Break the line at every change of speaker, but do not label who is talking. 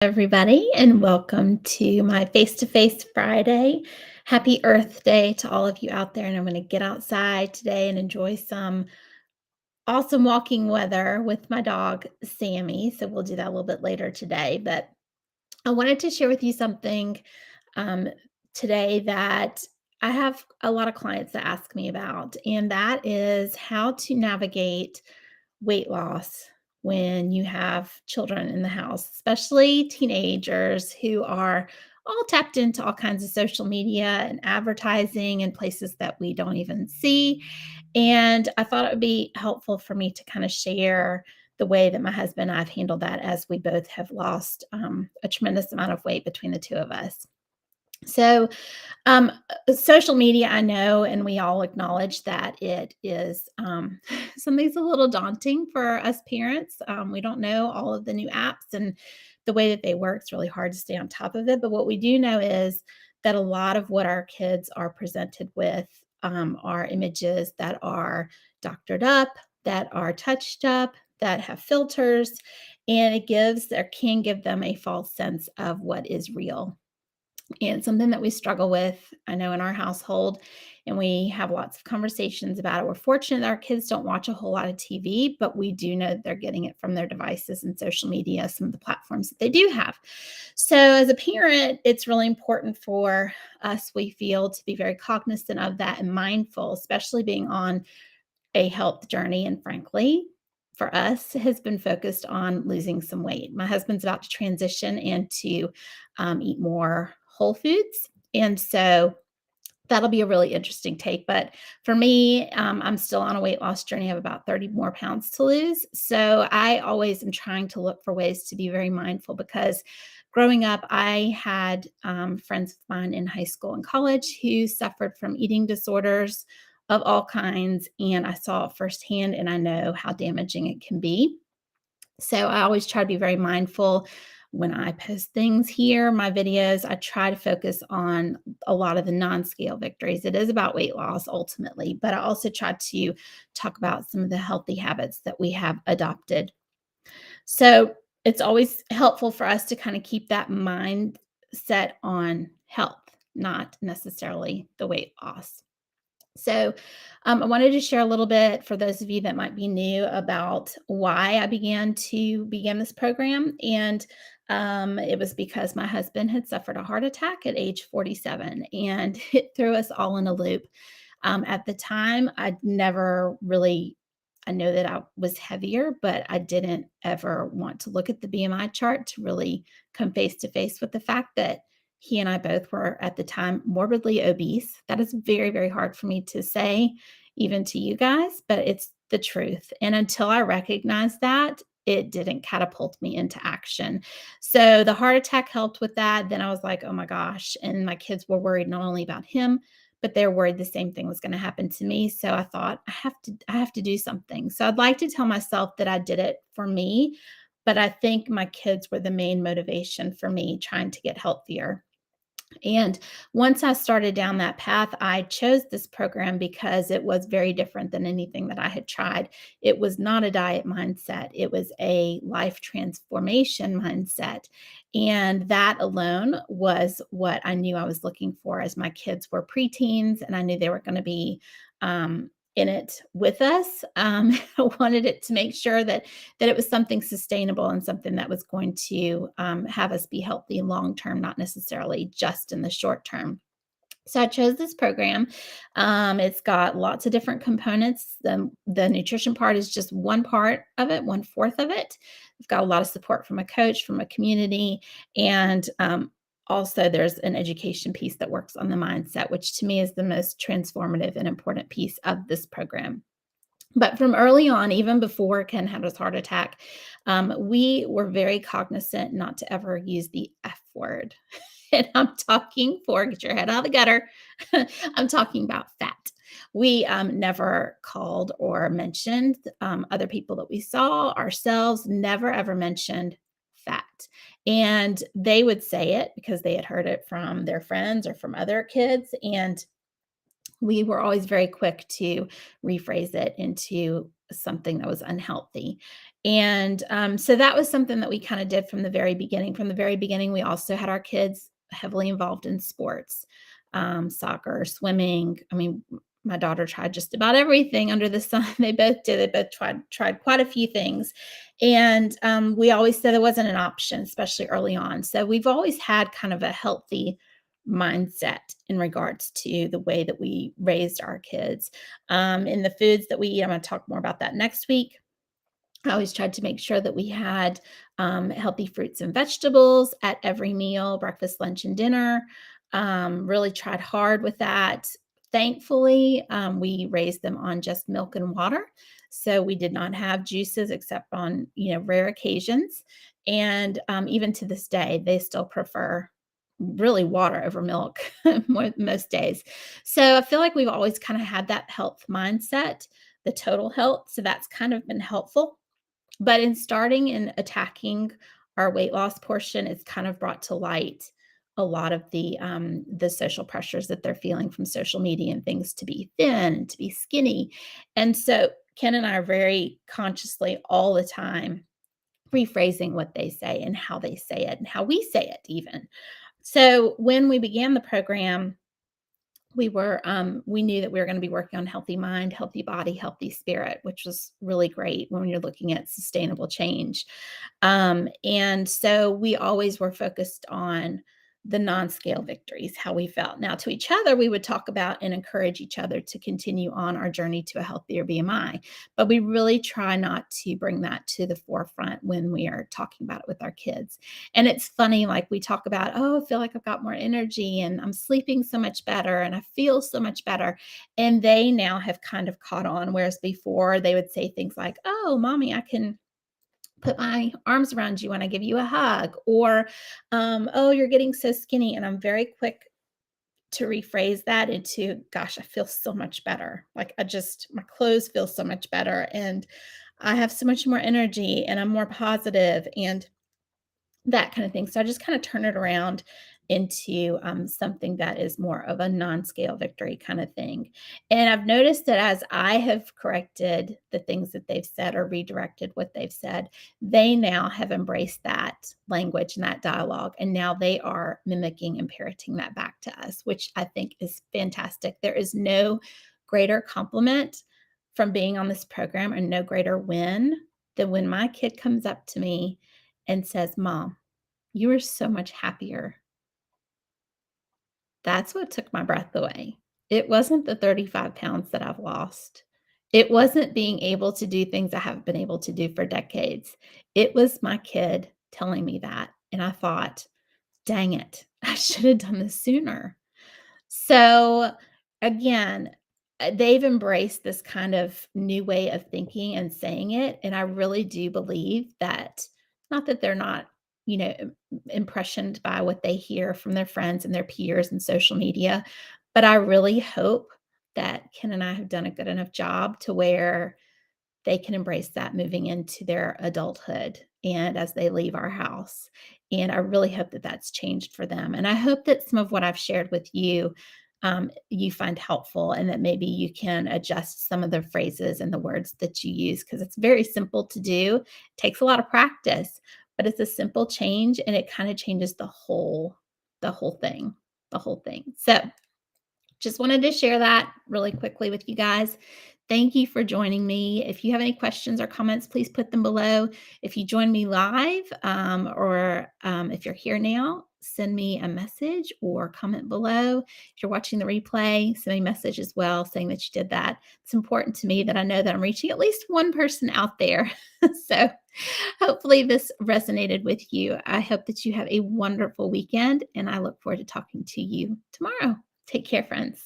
Everybody, and welcome to my face to face Friday. Happy Earth Day to all of you out there. And I'm going to get outside today and enjoy some awesome walking weather with my dog, Sammy. So we'll do that a little bit later today. But I wanted to share with you something um, today that I have a lot of clients that ask me about, and that is how to navigate weight loss when you have children in the house, especially teenagers who are all tapped into all kinds of social media and advertising and places that we don't even see. And I thought it would be helpful for me to kind of share the way that my husband and I have handled that as we both have lost a tremendous amount of weight between the two of us. So, social media, I know, and we all acknowledge that it is something's a little daunting for us parents. We don't know all of the new apps and the way that they work. It's really hard to stay on top of it. But what we do know is that a lot of what our kids are presented with are images that are doctored up, that are touched up, that have filters, and it gives or can give them a false sense of what is real, and something that we struggle with, I know, in our household, and we have lots of conversations about it. We're fortunate that our kids don't watch a whole lot of TV, but we do know that they're getting it from their devices and social media, some of the platforms that they do have. So, as a parent, it's really important for us, we feel, to be very cognizant of that and mindful, especially being on a health journey. And frankly, for us, has been focused on losing some weight. My husband's about to transition and to eat more whole foods. And so that'll be a really interesting take. But for me, I'm still on a weight loss journey. I have about 30 more pounds to lose. So I always am trying to look for ways to be very mindful because growing up, I had friends of mine in high school and college who suffered from eating disorders of all kinds. And I saw it firsthand, and I know how damaging it can be. So I always try to be very mindful when I post things here, my videos. I try to focus on a lot of the non-scale victories. It is about weight loss ultimately, but I also try to talk about some of the healthy habits that we have adopted. So it's always helpful for us to kind of keep that mind set on health, not necessarily the weight loss. So, I wanted to share a little bit for those of you that might be new about why I began this program, and it was because my husband had suffered a heart attack at age 47, and it threw us all in a loop. At the time, I'd never really. I know that I was heavier, but I didn't ever want to look at the BMI chart to really come face to face with the fact that he and I both were at the time morbidly obese. That is very, very hard for me to say, even to you guys, but it's the truth. And until I recognized that, it didn't catapult me into action. So the heart attack helped with that. Then I was like, oh my gosh. And my kids were worried not only about him, but they're worried the same thing was going to happen to me. So I thought I have to do something. So I'd like to tell myself that I did it for me, but I think my kids were the main motivation for me trying to get healthier. And once I started down that path, I chose this program because it was very different than anything that I had tried. It was not a diet mindset, it was a life transformation mindset. And that alone was what I knew I was looking for as my kids were preteens and I knew they were going to be in it with us. I wanted it to make sure that it was something sustainable and something that was going to have us be healthy long term, not necessarily just in the short term. So I chose this program. It's got lots of different components. The nutrition part is just one part of it, one fourth of it. We've got a lot of support from a coach, from a community, and also there's an education piece that works on the mindset, which to me is the most transformative and important piece of this program. But from early on, even before Ken had his heart attack, we were very cognizant not to ever use the F word. And I'm talking for get your head out of the gutter. I'm talking about fat. We never called or mentioned other people that we saw, ourselves, never ever mentioned fat. And they would say it because they had heard it from their friends or from other kids. And we were always very quick to rephrase it into something that was unhealthy. And so that was something that we kind of did from the very beginning. From the very beginning, we also had our kids heavily involved in sports, soccer, swimming. I mean, my daughter tried just about everything under the sun. They both did. They both tried quite a few things, and we always said it wasn't an option, especially early on. So we've always had kind of a healthy mindset in regards to the way that we raised our kids. In the foods that we eat, I'm going to talk more about that next week. I always tried to make sure that we had healthy fruits and vegetables at every meal, breakfast, lunch, and dinner. Really tried hard with that. Thankfully, we raised them on just milk and water. So we did not have juices except on, rare occasions. And even to this day, they still prefer really water over milk most days. So I feel like we've always kind of had that health mindset, the total health. So that's kind of been helpful, but in starting and attacking our weight loss portion, it's kind of brought to light a lot of the social pressures that they're feeling from social media and things to be thin and to be skinny. And so Ken and I are very consciously all the time rephrasing what they say and how they say it and how we say it even. So when we began the program, we knew that we were going to be working on healthy mind, healthy body, healthy spirit, which was really great when you're looking at sustainable change. And so we always were focused on the non-scale victories, how we felt. Now, to each other, we would talk about and encourage each other to continue on our journey to a healthier BMI. But we really try not to bring that to the forefront when we are talking about it with our kids. And it's funny, like we talk about, oh, I feel like I've got more energy and I'm sleeping so much better and I feel so much better. And they now have kind of caught on, whereas before they would say things like, oh, mommy, I can put my arms around you when I give you a hug, or, oh, you're getting so skinny. And I'm very quick to rephrase that into, gosh, I feel so much better. Like my clothes feel so much better. And I have so much more energy and I'm more positive. And that kind of thing. So I just kind of turn it around into something that is more of a non-scale victory kind of thing. And I've noticed that as I have corrected the things that they've said or redirected what they've said, they now have embraced that language and that dialogue. And now they are mimicking and parroting that back to us, which I think is fantastic. There is no greater compliment from being on this program and no greater win than when my kid comes up to me and says, Mom, you are so much happier. That's what took my breath away. It wasn't the 35 pounds that I've lost. It wasn't being able to do things I haven't been able to do for decades. It was my kid telling me that. And I thought, dang it, I should have done this sooner. So again, they've embraced this kind of new way of thinking and saying it. And I really do believe that, not that they're not, impressioned by what they hear from their friends and their peers and social media, but I really hope that Ken and I have done a good enough job to where they can embrace that moving into their adulthood and as they leave our house. And I really hope that that's changed for them. And I hope that some of what I've shared with you, you find helpful and that maybe you can adjust some of the phrases and the words that you use because it's very simple to do. It takes a lot of practice, but it's a simple change and it kind of changes the whole thing, the whole thing. So just wanted to share that really quickly with you guys. Thank you for joining me. If you have any questions or comments, please put them below. If you join me live or if you're here now, send me a message or comment below. If you're watching the replay, send me a message as well saying that you did that. It's important to me that I know that I'm reaching at least one person out there. So hopefully this resonated with you. I hope that you have a wonderful weekend and I look forward to talking to you tomorrow. Take care, friends.